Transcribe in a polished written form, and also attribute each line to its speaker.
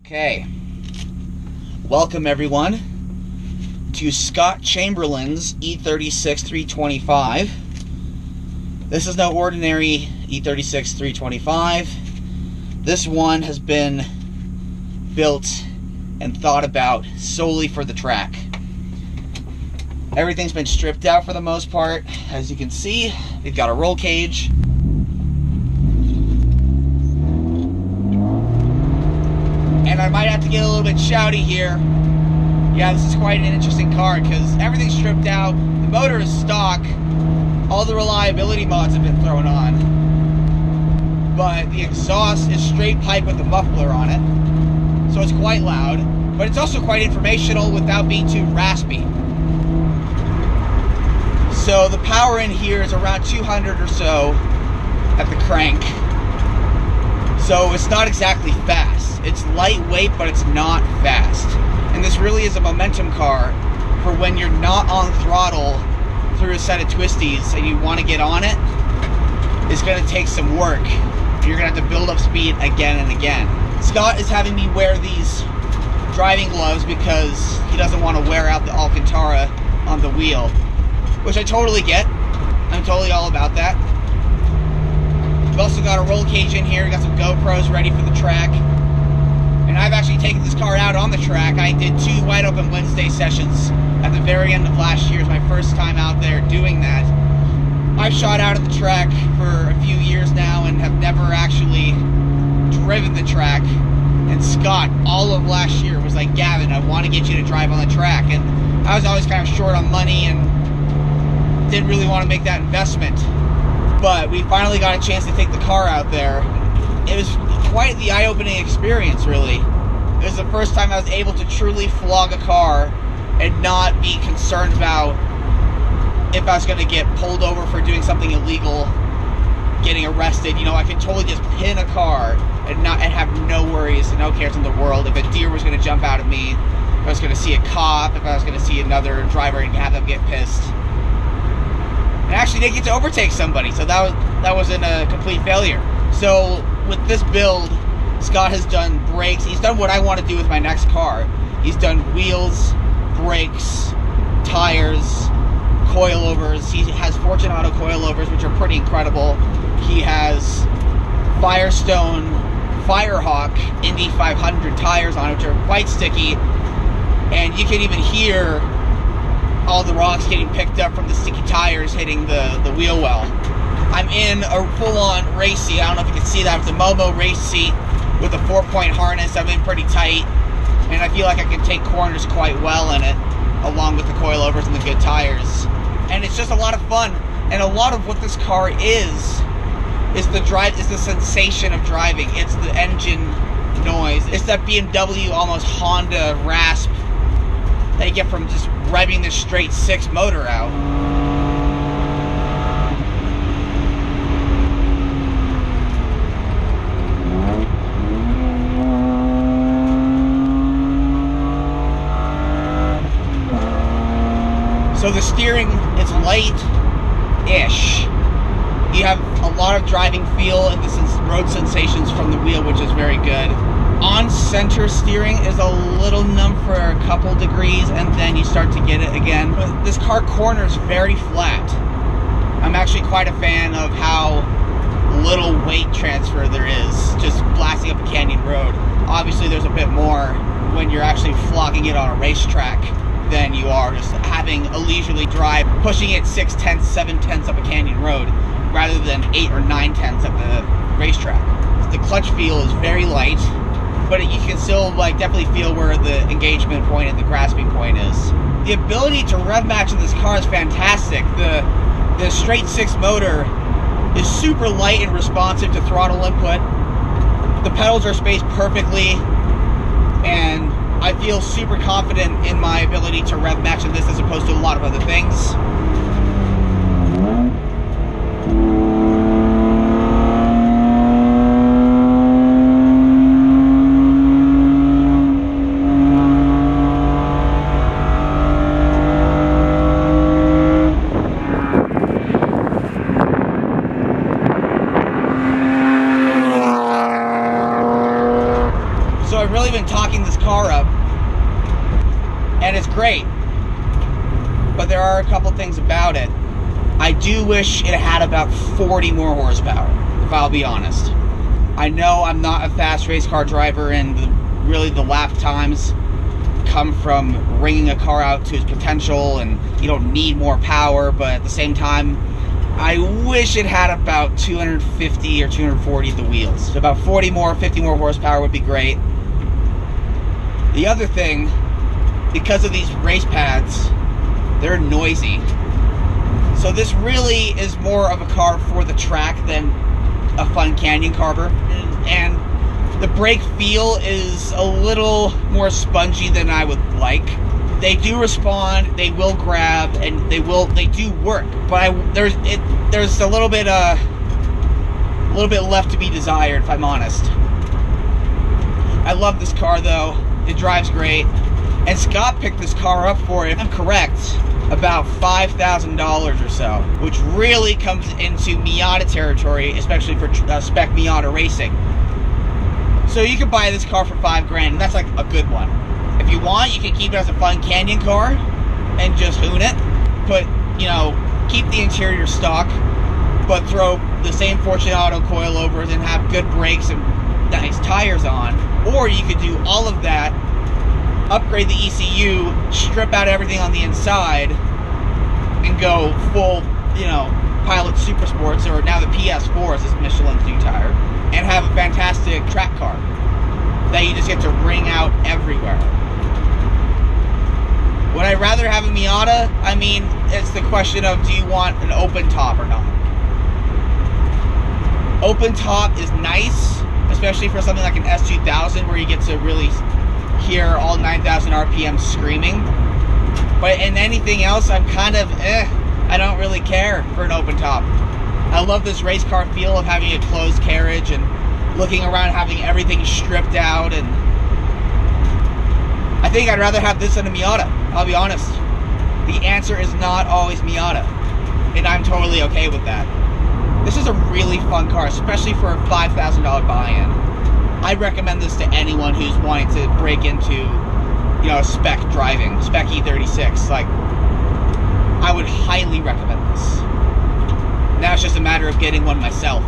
Speaker 1: Okay, welcome everyone to Scott Chamberlain's E36 325. This is no ordinary E36 325. This one has been built and thought about solely for the track. Everything's been stripped out for the most part. As you can see, we've got a roll cage. And I might have to get a little bit shouty here. Yeah, this is quite an interesting car because everything's stripped out. The motor is stock. All the reliability mods have been thrown on. But the exhaust is straight pipe with a muffler on it. So it's quite loud. But it's also quite informational without being too raspy. So the power in here is around 200 or so at the crank. So it's not exactly fast. It's lightweight, but it's not fast. And this really is a momentum car for when you're not on throttle through a set of twisties and you want to get on it. It's going to take some work. You're going to have to build up speed again and again. Scott is having me wear these driving gloves because he doesn't want to wear out the Alcantara on the wheel, which I totally get. I'm totally all about that. We've also got a roll cage in here. We've got some GoPros ready for the track. And I've actually taken this car out on the track. I did 2 Wide Open Wednesday sessions at the very end of last year. It was my first time out there doing that. I've shot out at the track for a few years now and have never actually driven the track. And Scott, all of last year, was like, Gavin, I want to get you to drive on the track. And I was always kind of short on money and didn't really want to make that investment. But we finally got a chance to take the car out there. It was quite the eye-opening experience, really. It was the first time I was able to truly flog a car and not be concerned about if I was going to get pulled over for doing something illegal, getting arrested. You know, I could totally just pin a car and have no worries and no cares in the world. If a deer was going to jump out at me, if I was going to see a cop, if I was going to see another driver and have them get pissed. And actually did get to overtake somebody, so that wasn't a complete failure. So with this build, Scott has done brakes. He's done what I want to do with my next car. He's done wheels, brakes, tires, coilovers. He has Fortunato coilovers, which are pretty incredible. He has Firestone Firehawk Indy 500 tires on it, which are quite sticky. And you can even hear all the rocks getting picked up from the sticky tires hitting the wheel well. I'm in a full-on race seat. I don't know if you can see that. It's a Momo race seat with a 4-point harness. I'm in pretty tight, and I feel like I can take corners quite well in it, along with the coilovers and the good tires. And it's just a lot of fun. And a lot of what this car is the sensation of driving. It's the engine noise. It's that BMW almost Honda rasp that you get from just revving this straight 6 motor out. So the steering is light-ish. You have a lot of driving feel and the road sensations from the wheel, which is very good. On-center steering is a little numb for a couple degrees, and then you start to get it again. But this car corners very flat. I'm actually quite a fan of how little weight transfer there is, just blasting up a canyon road. Obviously, there's a bit more when you're actually flogging it on a racetrack than you are just having a leisurely drive, pushing it 6/10, 7/10 up a canyon road, rather than 8 or 9/10 at the racetrack. The clutch feel is very light, but you can still definitely feel where the engagement point and the grasping point is. The ability to rev match in this car is fantastic. The straight 6 motor is super light and responsive to throttle input. The pedals are spaced perfectly, and I feel super confident in my ability to rev match in this as opposed to a lot of other things. really been talking this car up, and it's great. But there are a couple things about it. I do wish it had about 40 more horsepower, if I'll be honest. I know I'm not a fast race car driver, and really the lap times come from wringing a car out to its potential, and you don't need more power, but at the same time, I wish it had about 250 or 240 at the wheels. So about 40 more, 50 more horsepower would be great. The other thing, because of these race pads, they're noisy. So this really is more of a car for the track than a fun canyon carver. And the brake feel is a little more spongy than I would like. They do respond, they will grab, and they do work. But there's a little bit left to be desired, if I'm honest. I love this car though. It drives great. And Scott picked this car up for, if I'm correct, about $5,000 or so, which really comes into Miata territory, especially for spec Miata racing. So you can buy this car for $5 grand, and that's like a good one. If you want, you can keep it as a fun canyon car and just hoon it. But, you know, keep the interior stock, but throw the same Fortunato coilovers and have good brakes and nice tires on. Or you could do all of that, upgrade the ECU, strip out everything on the inside, and go full, you know, Pilot Super Sports, or now the PS4 is Michelin's new tire, and have a fantastic track car that you just get to wring out everywhere. Would I rather have a Miata? I mean, it's the question of, do you want an open top or not? Open top is nice, especially for something like an S2000 where you get to really hear all 9,000 RPM screaming. But in anything else, I'm kind of I don't really care for an open top. I love this race car feel of having a closed carriage and looking around, having everything stripped out, and I think I'd rather have this than a Miata, I'll be honest. The answer is not always Miata, and I'm totally okay with that. This is a really fun car, especially for a $5,000 buy-in. I'd recommend this to anyone who's wanting to break into, you know, spec driving, spec E36. Like, I would highly recommend this. Now it's just a matter of getting one myself.